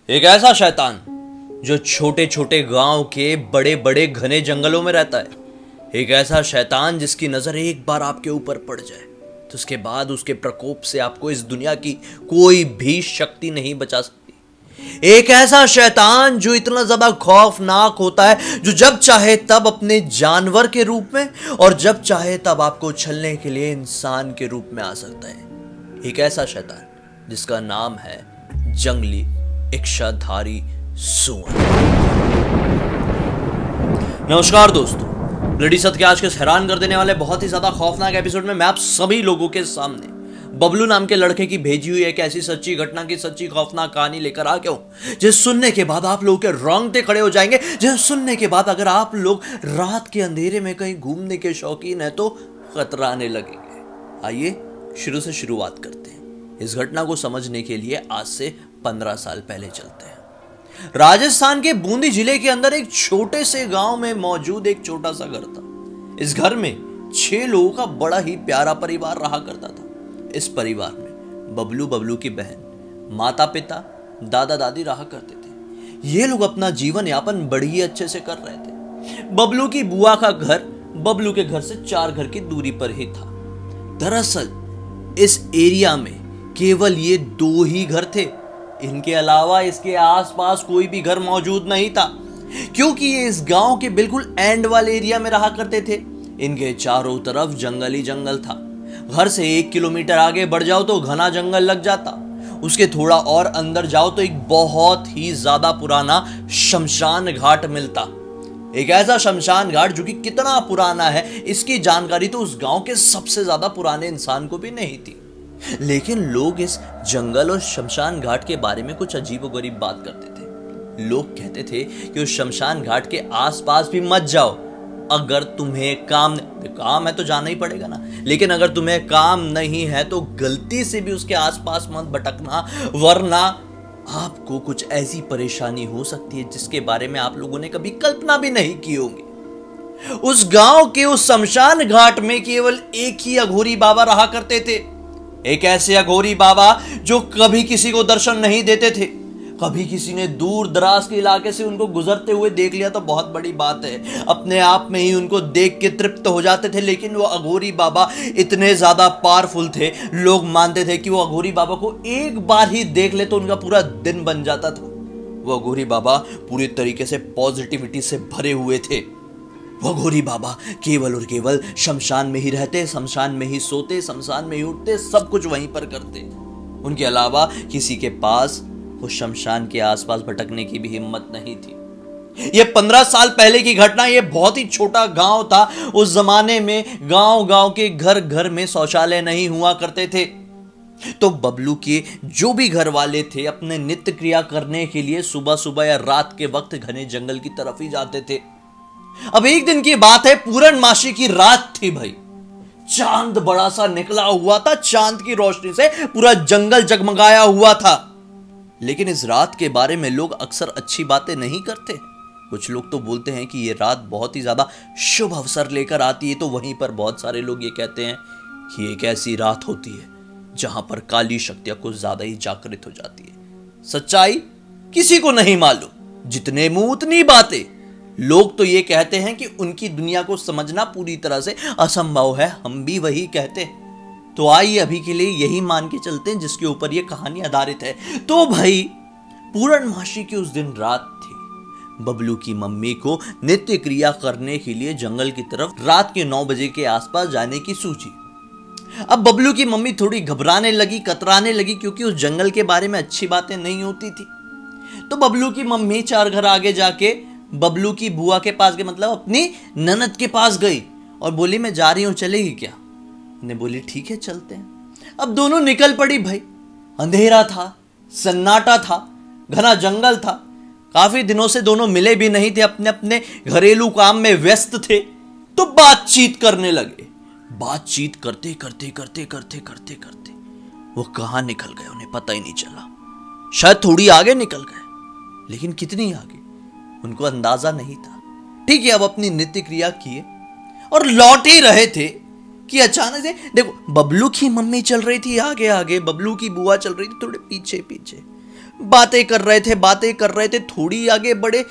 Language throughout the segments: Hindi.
एक ऐसा शैतान जो छोटे छोटे गांव के बड़े बड़े घने जंगलों में रहता है। एक ऐसा शैतान जिसकी नजर एक बार आपके ऊपर पड़ जाए तो उसके बाद उसके प्रकोप से आपको इस दुनिया की कोई भी शक्ति नहीं बचा सकती। एक ऐसा शैतान जो इतना ज्यादा खौफनाक होता है, जो जब चाहे तब अपने जानवर के रूप में और जब चाहे तब आपको छलने के लिए इंसान के रूप में आ सकता है। एक ऐसा शैतान जिसका नाम है जंगली इच्छाधारी सुअर। नमस्कार दोस्तों, ब्लडी सत्य के आज के हैरान कर देने वाले बहुत ही ज्यादा खौफनाक एपिसोड में मैं आप सभी लोगों के सामने बबलू नाम के लड़के की भेजी हुई एक ऐसी सच्ची घटना की सच्ची खौफनाक कहानी लेकर आ गया हूं, जिसे सुनने के बाद आप लोगों के रोंगटे खड़े हो जाएंगे। जिसे सुनने के बाद अगर आप लोग रात के अंधेरे में कहीं घूमने के शौकीन है तो खतराने लगेंगे। आइए शुरू से शुरुआत करते हैं। इस घटना को समझने के लिए आज से 15 साल पहले चलते हैं। राजस्थान के बूंदी जिले के अंदर एक छोटे से गांव में मौजूद एक छोटा सा घर था। इस घर में 6 लोगों का बड़ा ही प्यारा परिवार रहा करता था। इस परिवार में बबलू की बहन, माता पिता, दादा दादी रहा करते थे। ये लोग अपना जीवन यापन बड़ी ही अच्छे से कर रहे थे। बबलू की बुआ का घर बबलू के घर से 4 घर की दूरी पर ही था। दरअसल इस एरिया में केवल ये 2 ही घर थे। इनके अलावा इसके आसपास कोई भी घर मौजूद नहीं था, क्योंकि ये इस गांव के बिल्कुल एंड वाले एरिया में रहा करते थे। इनके चारों तरफ जंगल ही जंगल था। घर से 1 किलोमीटर आगे बढ़ जाओ तो घना जंगल लग जाता। उसके थोड़ा और अंदर जाओ तो एक बहुत ही ज्यादा पुराना शमशान घाट मिलता। एक ऐसा शमशान घाट जो कि कितना पुराना है, इसकी जानकारी तो उस गांव के सबसे ज्यादा पुराने इंसान को भी नहीं थी। लेकिन लोग इस जंगल और शमशान घाट के बारे में कुछ अजीबोगरीब बात करते थे। लोग कहते थे कि उस शमशान घाट के आसपास भी मत जाओ। अगर तुम्हें काम है तो जाना ही पड़ेगा ना, लेकिन अगर तुम्हें काम नहीं है तो गलती से भी उसके आसपास मत भटकना, वरना आपको कुछ ऐसी परेशानी हो सकती है जिसके बारे में आप लोगों ने कभी कल्पना भी नहीं की होंगी। उस गांव के उस शमशान घाट में केवल एक ही अघोरी बाबा रहा करते थे। एक ऐसे अघोरी बाबा जो कभी किसी को दर्शन नहीं देते थे। कभी किसी ने दूर दराज के इलाके से उनको गुजरते हुए देख लिया तो बहुत बड़ी बात है, अपने आप में ही उनको देख के तृप्त हो जाते थे। लेकिन वो अघोरी बाबा इतने ज्यादा पावरफुल थे, लोग मानते थे कि वो अघोरी बाबा को एक बार ही देख ले तो उनका पूरा दिन बन जाता था। वो अघोरी बाबा पूरी तरीके से पॉजिटिविटी से भरे हुए थे। वो अघोरी बाबा केवल और केवल शमशान में ही रहते, शमशान में ही सोते, शमशान में ही उठते, सब कुछ वहीं पर करते। उनके अलावा किसी के पास वो शमशान के आसपास भटकने की भी हिम्मत नहीं थी। ये 15 साल पहले की घटना। ये बहुत ही छोटा गांव था। उस जमाने में गांव के घर घर में शौचालय नहीं हुआ करते थे। तो बबलू के जो भी घर वाले थे अपने नित्य क्रिया करने के लिए सुबह सुबह या रात के वक्त घने जंगल की तरफ ही जाते थे। अब एक दिन की बात है, पूर्णमासी की रात थी भाई। चांद बड़ा सा निकला हुआ था। चांद की रोशनी से पूरा जंगल जगमगाया हुआ था। लेकिन इस रात के बारे में लोग अक्सर अच्छी बातें नहीं करते। कुछ लोग तो बोलते हैं कि ये रात बहुत ही ज्यादा शुभ अवसर लेकर आती है, तो वहीं पर बहुत सारे लोग ये कहते हैं कि एक ऐसी रात होती है जहां पर काली शक्तियां कुछ ज्यादा ही जागृत हो जाती है। सच्चाई किसी को नहीं मालूम, जितने मुंह उतनी बातें। लोग तो ये कहते हैं कि उनकी दुनिया को समझना पूरी तरह से असंभव है, हम भी वही कहते हैं। तो आइए अभी के लिए यही मान के चलते हैं जिसके ऊपर ये कहानी आधारित है। तो भाई पूर्णमासी की उस दिन रात थी। बबलू की मम्मी को नित्य क्रिया करने के लिए जंगल की तरफ रात के 9 बजे के आसपास जाने की सूझी। अब बबलू की मम्मी थोड़ी घबराने लगी, कतराने लगी, क्योंकि उस जंगल के बारे में अच्छी बातें नहीं होती थी। तो बबलू की मम्मी 4 घर आगे जाके बबलू की बुआ के पास गई, मतलब अपनी ननद के पास गई और बोली मैं जा रही हूं, चलेगी क्या? ने बोली ठीक है चलते हैं। अब दोनों निकल पड़ी भाई। अंधेरा था, सन्नाटा था, घना जंगल था। काफी दिनों से दोनों मिले भी नहीं थे, अपने अपने घरेलू काम में व्यस्त थे। तो बातचीत करने लगे। बातचीत करते करते करते करते करते करते वो कहां निकल गए उन्हें पता ही नहीं चला। शायद थोड़ी आगे निकल गए, लेकिन कितनी आगे उनको अंदाजा नहीं था। ठीक है, अब अपनी नित्य क्रिया किए और लौट ही रहे थे कि अचानक से देखो, बबलू की मम्मी चल रही थी आगे आगे, बबलू की बुआ चल रही थी थोड़े पीछे पीछे। बातें कर रहे थे, थोड़ी आगे बढ़े,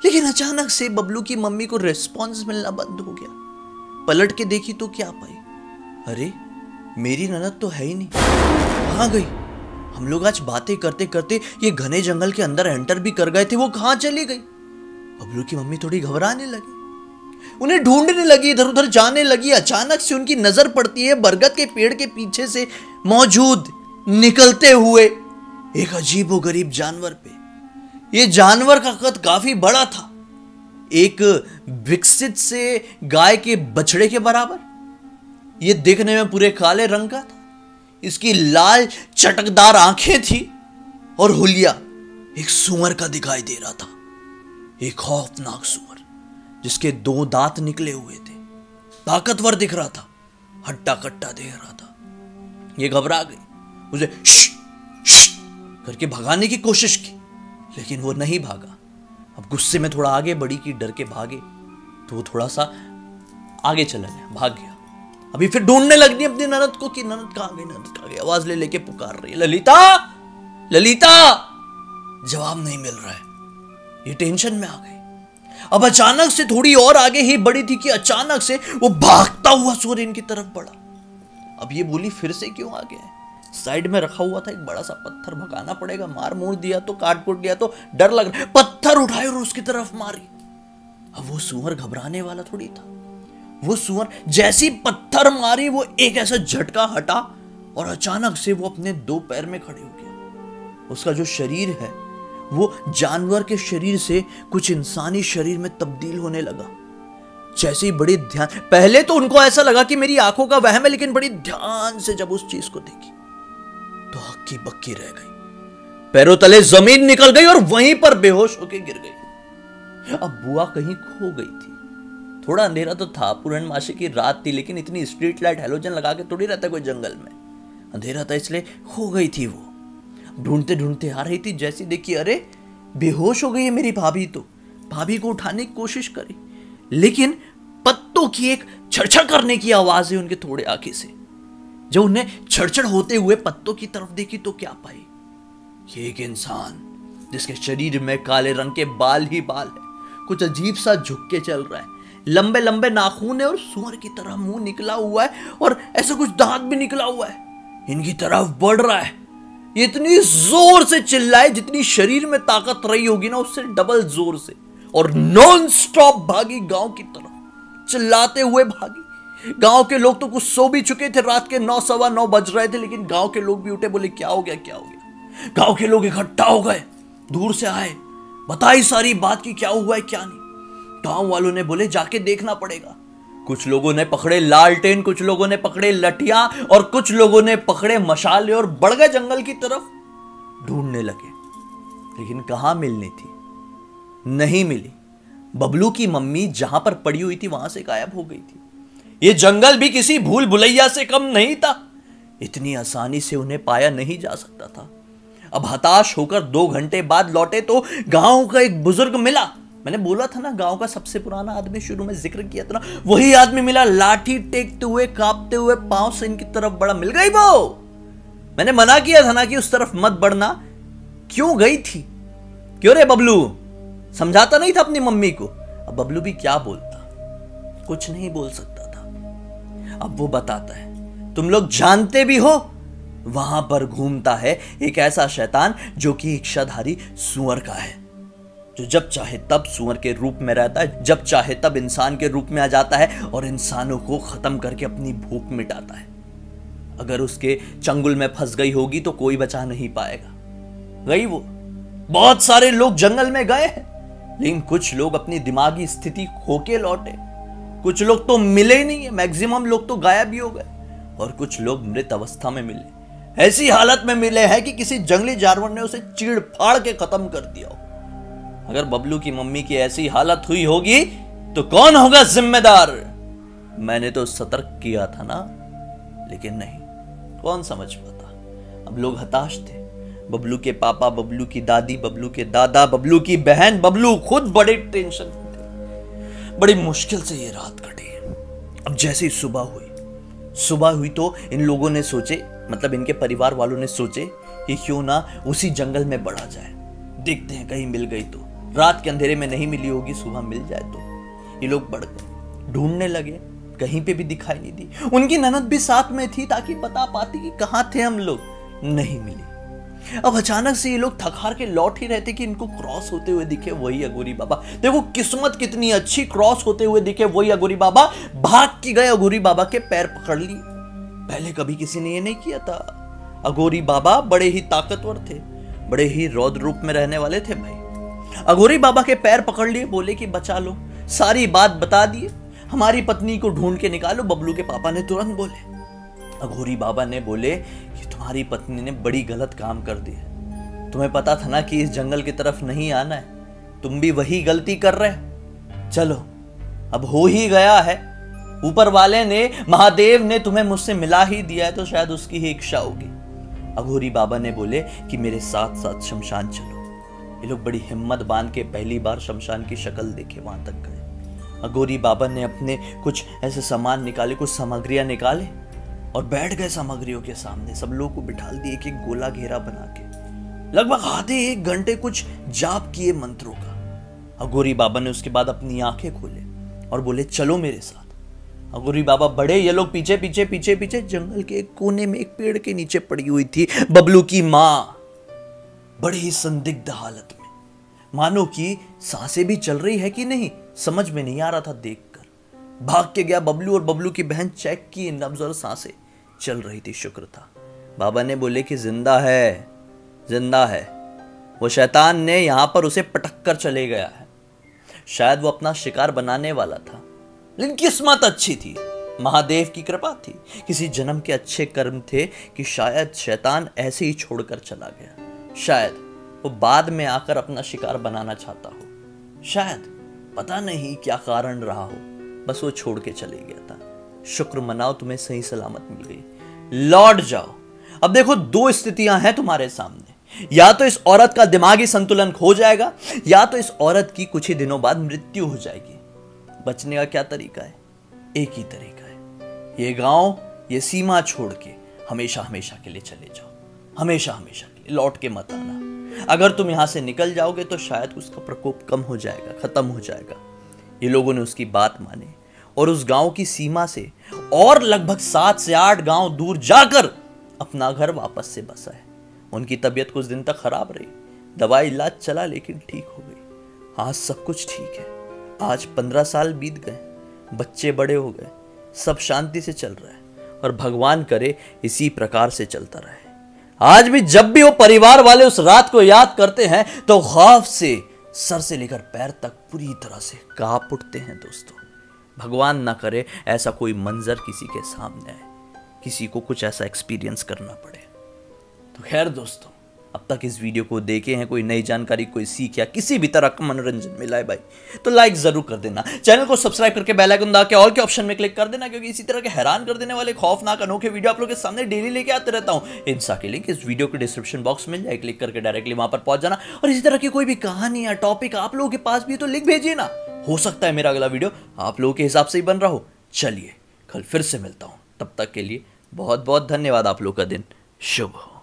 लेकिन अचानक से बबलू की मम्मी को रिस्पॉन्स मिलना बंद हो गया। पलट के देखी तो क्या पाई, अरे मेरी ननद तो है ही नहीं, कहाँ गई? हम लोग आज बातें करते करते ये घने जंगल के अंदर एंटर भी कर गए थे, वो कहाँ चली गई? बबलू की मम्मी थोड़ी घबराने लगी, उन्हें ढूंढने लगी, इधर उधर जाने लगी। अचानक से उनकी नजर पड़ती है बरगद के पेड़ के पीछे से मौजूद निकलते हुए एक अजीबोगरीब जानवर पे। यह जानवर का कद काफी बड़ा था, एक विकसित से गाय के बछड़े के बराबर। यह देखने में पूरे काले रंग का था, इसकी लाल चटकदार आंखें थी और हुलिया एक सूअर का दिखाई दे रहा था, एक खौफनाक सूअर जिसके 2 दांत निकले हुए थे, ताकतवर दिख रहा था, हट्टा कट्टा देख रहा था। ये घबरा गई, उसे श्श करके भगाने की कोशिश की, लेकिन वो नहीं भागा। अब गुस्से में थोड़ा आगे बढ़ी कि डर के भागे, तो वो थोड़ा सा आगे चला गया, भाग गया। अभी फिर ढूंढने लगी अपनी ननद को कि ननद कहां गई, ननद कहां गई। आवाज ले लेके पुकार रही है, ललिता ललिता। जवाब नहीं मिल रहा है, ये टेंशन में आ गई। अब अचानक से थोड़ी और आगे ही बढ़ी थी कि अचानक से वो भागता हुआ सूर्य इनकी तरफ बढ़ा। अब ये बोली फिर से क्यों आ गया है? साइड में रखा हुआ था एक बड़ा सा पत्थर, भगाना पड़ेगा, मार मोड़ दिया तो, काट कूट दिया तो डर लग रहा। पत्थर उठाए और उसकी तरफ मारी। अब वो सूअर घबराने वाला थोड़ी था, वो सूअर जैसी पत्थर मारी वो एक ऐसा झटका हटा और अचानक से वो अपने 2 पैर में खड़े हो गया। उसका जो शरीर है वो जानवर के शरीर से कुछ इंसानी शरीर में तब्दील होने लगा। जैसे ही बड़े ध्यान, पहले तो उनको ऐसा लगा कि मेरी आंखों का वहम है, लेकिन बड़ी ध्यान से जब उस चीज को देखी तो हक्की बक्की रह गई, पैरों तले जमीन निकल गई और वहीं पर बेहोश होकर गिर गई। अब बुआ कहीं खो गई थी। थोड़ा अंधेरा तो था, पूर्णमासी की रात थी, लेकिन इतनी स्ट्रीट लाइट हैलोजन लगा के थोड़ी रहता कोई जंगल में। अंधेरा था इसलिए खो गई थी वो। ढूंढते ढूंढते आ रही थी, जैसी देखी अरे बेहोश हो गई है मेरी भाभी। तो भाभी को उठाने की कोशिश करी, लेकिन पत्तों की एक छड़छड़ करने की आवाज है उनके थोड़े आगे से। जब उन्हें छड़छड़ होते हुए पत्तों की तरफ देखी तो क्या पाई, ये एक इंसान जिसके शरीर में काले रंग के बाल ही बाल है, कुछ अजीब सा झुक के चल रहा है, लंबे लंबे नाखून है और सूअर की तरह मुंह निकला हुआ है और ऐसा कुछ दांत भी निकला हुआ है, इनकी तरफ बढ़ रहा है। इतनी जोर से चिल्लाए जितनी शरीर में ताकत रही होगी ना, उससे डबल जोर से, और नॉन स्टॉप भागी गांव की तरफ, चिल्लाते हुए भागी। गांव के लोग तो कुछ सो भी चुके थे, रात के 9 सवा 9 बज रहे थे, लेकिन गांव के लोग भी उठे, बोले क्या हो गया क्या हो गया। गांव के लोग इकट्ठा हो गए, दूर से आए, बताई सारी बात की क्या हुआ है क्या नहीं। गांव वालों ने बोले जाके देखना पड़ेगा। कुछ लोगों ने पकड़े लालटेन, कुछ लोगों ने पकड़े लठिया और कुछ लोगों ने पकड़े मशाले और बढ़ गए जंगल की तरफ, ढूंढने लगे। लेकिन कहां मिलनी थी, नहीं मिली। बबलू की मम्मी जहां पर पड़ी हुई थी वहां से गायब हो गई थी। यह जंगल भी किसी भूल भुलैया से कम नहीं था, इतनी आसानी से उन्हें पाया नहीं जा सकता था। अब हताश होकर 2 घंटे बाद लौटे तो गांव का एक बुजुर्ग मिला। मैंने बोला था ना गांव का सबसे पुराना आदमी, शुरू में जिक्र किया था ना, वही आदमी मिला, लाठी टेकते हुए कांपते हुए पांव से इनकी तरफ बढ़ा। मिल गई वो। मैंने मना किया था ना कि उस तरफ मत बढ़ना। क्यों गई थी, क्यों रे बबलू? समझाता नहीं था अपनी मम्मी को। अब बबलू भी क्या बोलता, कुछ नहीं बोल सकता था। अब वो बताता है, तुम लोग जानते भी हो वहां पर घूमता है एक ऐसा शैतान जो कि इच्छाधारी सूअर का है, जो जब चाहे तब सूअर के रूप में रहता है, जब चाहे तब इंसान के रूप में आ जाता है और इंसानों को खत्म करके अपनी भूख मिटाता है। अगर उसके चंगुल में फंस गई होगी तो कोई बचा नहीं पाएगा। गई वो। बहुत सारे लोग जंगल में गए हैं, लेकिन कुछ लोग अपनी दिमागी स्थिति खो के लौटे, कुछ लोग तो मिले ही नहीं है, मैक्सिमम लोग तो गायब ही हो गए, और कुछ लोग मृत अवस्था में मिले, ऐसी हालत में मिले हैं कि किसी जंगली जानवर ने उसे चीड़ फाड़ के खत्म कर दिया हो। अगर बबलू की मम्मी की ऐसी हालत हुई होगी तो कौन होगा जिम्मेदार? मैंने तो सतर्क किया था ना, लेकिन नहीं, कौन समझ पाता। अब लोग हताश थे। बबलू के पापा, बबलू की दादी, बबलू के दादा, बबलू की बहन, बबलू खुद बड़े टेंशन में थे। बड़ी मुश्किल से ये रात कटी। अब जैसे ही सुबह हुई तो इन लोगों ने सोचे, मतलब इनके परिवार वालों ने सोचे ये क्यों ना उसी जंगल में बढ़ा जाए, देखते हैं कहीं मिल गई तो, रात के अंधेरे में नहीं मिली होगी, सुबह मिल जाए तो। ये लोग बढ़ गए, ढूंढने लगे, कहीं पे भी दिखाई नहीं दी। उनकी ननद भी साथ में थी ताकि बता पाती कि कहां थे हम लोग, नहीं मिली। अब अचानक से ये लोग थक हार के लौट ही रहते कि इनको क्रॉस होते हुए दिखे वही अघोरी बाबा। देखो किस्मत कितनी अच्छी, क्रॉस होते हुए दिखे वही अघोरी बाबा। भाग के गए अघोरी बाबा के पैर पकड़ लिए। पहले कभी किसी ने ये नहीं किया था। अघोरी बाबा बड़े ही ताकतवर थे, बड़े ही रौद्र रूप में रहने वाले थे भाई। अघोरी बाबा के पैर पकड़ लिए, बोले कि बचा लो, सारी बात बता दिए, हमारी पत्नी को ढूंढ के निकालो। बबलू के पापा ने तुरंत बोले। अघोरी बाबा ने बोले कि तुम्हारी पत्नी ने बड़ी गलत काम कर दी है, तुम्हें पता था ना कि इस जंगल की तरफ नहीं आना है, तुम भी वही गलती कर रहे। चलो अब हो ही गया है, ऊपर वाले ने, महादेव ने तुम्हें मुझसे मिला ही दिया है, तो शायद उसकी ही इच्छा होगी। अघोरी बाबा ने बोले कि मेरे साथ साथ शमशान चलो। ये लोग बड़ी हिम्मत बांध के पहली बार शमशान की शक्ल देखे वहां तक गए। अघोरी बाबा ने अपने कुछ ऐसे सामान निकाले, कुछ सामग्रियां निकाले और बैठ गए सामग्रियों के सामने। सब लोग को बिठा दिए, एक एक गोला घेरा बना के लगभग आधे 1 घंटे कुछ जाप किए मंत्रों का। अघोरी बाबा ने उसके बाद अपनी आंखें खोले और बोले चलो मेरे साथ। अघोरी बाबा बढ़े, ये लोग पीछे पीछे पीछे पीछे। जंगल के एक कोने में एक पेड़ के नीचे पड़ी हुई थी बबलू की मां, बड़ी ही संदिग्ध हालत में, मानो कि सांसें भी चल रही है कि नहीं, समझ में नहीं आ रहा था। देखकर भाग के गया बबलू, और बबलू की बहन चेक की, नब्ज और सांसें चल रही थी, शुक्र था। बाबा ने बोले कि जिंदा है, जिंदा है। वो शैतान ने यहां पर उसे पटक कर चले गया है, शायद वो अपना शिकार बनाने वाला था, लेकिन किस्मत अच्छी थी, महादेव की कृपा थी, किसी जन्म के अच्छे कर्म थे कि शायद शैतान ऐसे ही छोड़कर चला गया। शायद वो बाद में आकर अपना शिकार बनाना चाहता हो, शायद पता नहीं क्या कारण रहा हो, बस वो छोड़ के चले गया था। शुक्र मनाओ तुम्हें सही सलामत मिल गई, लौट जाओ। अब देखो 2 स्थितियां हैं तुम्हारे सामने, या तो इस औरत का दिमागी संतुलन खो जाएगा, या तो इस औरत की कुछ ही दिनों बाद मृत्यु हो जाएगी। बचने का क्या तरीका है? एक ही तरीका है, ये गांव, ये सीमा छोड़ के हमेशा हमेशा के लिए चले जाओ, हमेशा हमेशा के लिए, लौट के मत आना। अगर तुम यहां से निकल जाओगे तो शायद उसका प्रकोप कम हो जाएगा, खत्म हो जाएगा। ये लोगों ने उसकी बात मानी और उस गांव की सीमा से और लगभग 7 से 8 गांव दूर जाकर अपना घर वापस से बसा है। उनकी तबीयत कुछ दिन तक खराब रही, दवाई इलाज चला, लेकिन ठीक हो गई। आज सब कुछ ठीक है। आज 15 साल बीत गए, बच्चे बड़े हो गए, सब शांति से चल रहा है, और भगवान करे इसी प्रकार से चलता रहे। आज भी जब भी वो परिवार वाले उस रात को याद करते हैं तो खौफ से सर से लेकर पैर तक पूरी तरह से कांप उठते हैं दोस्तों। भगवान ना करे ऐसा कोई मंजर किसी के सामने आए, किसी को कुछ ऐसा एक्सपीरियंस करना पड़े। तो खैर दोस्तों, अब तक इस वीडियो को देखे हैं, कोई नई जानकारी, कोई सीख या किसी भी तरह का मनोरंजन मिला है भाई, तो लाइक जरूर कर देना। चैनल को सब्सक्राइब करके बेल आइकन दबा के ऑल के ऑप्शन में क्लिक कर देना, क्योंकि इसी तरह के हैरान कर देने वाले खौफनाक अनोखे वीडियो आप लोगों के सामने डेली लेके आते रहता हूं। इंस्टा की लिंक इस वीडियो के डिस्क्रिप्शन बॉक्स में जाए, क्लिक करके डायरेक्टली वहां पर पहुंच जाना। और इसी तरह की कोई भी कहानी या टॉपिक आप लोगों के पास भी है तो लिंक भेजिए ना, हो सकता है मेरा अगला वीडियो आप लोगों के हिसाब से ही बन रहा हो। चलिए कल फिर से मिलता हूं, तब तक के लिए बहुत बहुत धन्यवाद। आप लोग का दिन शुभ हो।